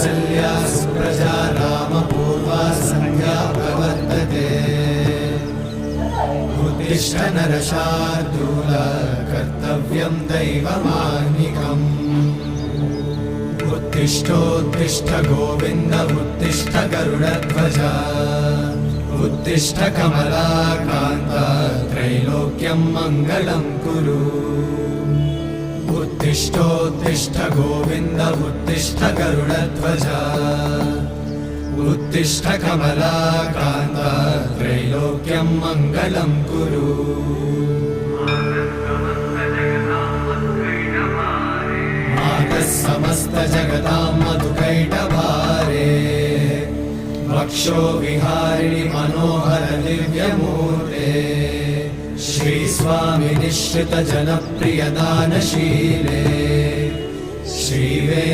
कौसल्या सुप्रजा रामपूर्वा सन्ध्या प्रवर्तते उत्तिष्ठ नरशार्दूल कर्तव्यं दैवमान्निकम् उत्तिष्ठोत्तिष्ठ गोविन्द उत्तिष्ठ गरुडध्वज उत्तिष्ठ कमलाकान्त त्रैलोक्यं मङ्गलं कुरु उत्तिष्ठोत्तिष्ठ गोविन्द उत्तिष्ठ गरुडध्वज उत्तिष्ठ कमलाकान्त त्रैलोक्यं मङ्गलं कुरु मातः समस्त जगतां मधुकैटभारे वक्षो विहारिणि मनोहर दिव्यमूर्ते श्रीस्वामि निश्चित जनप्रिय दानशीले श्रीवे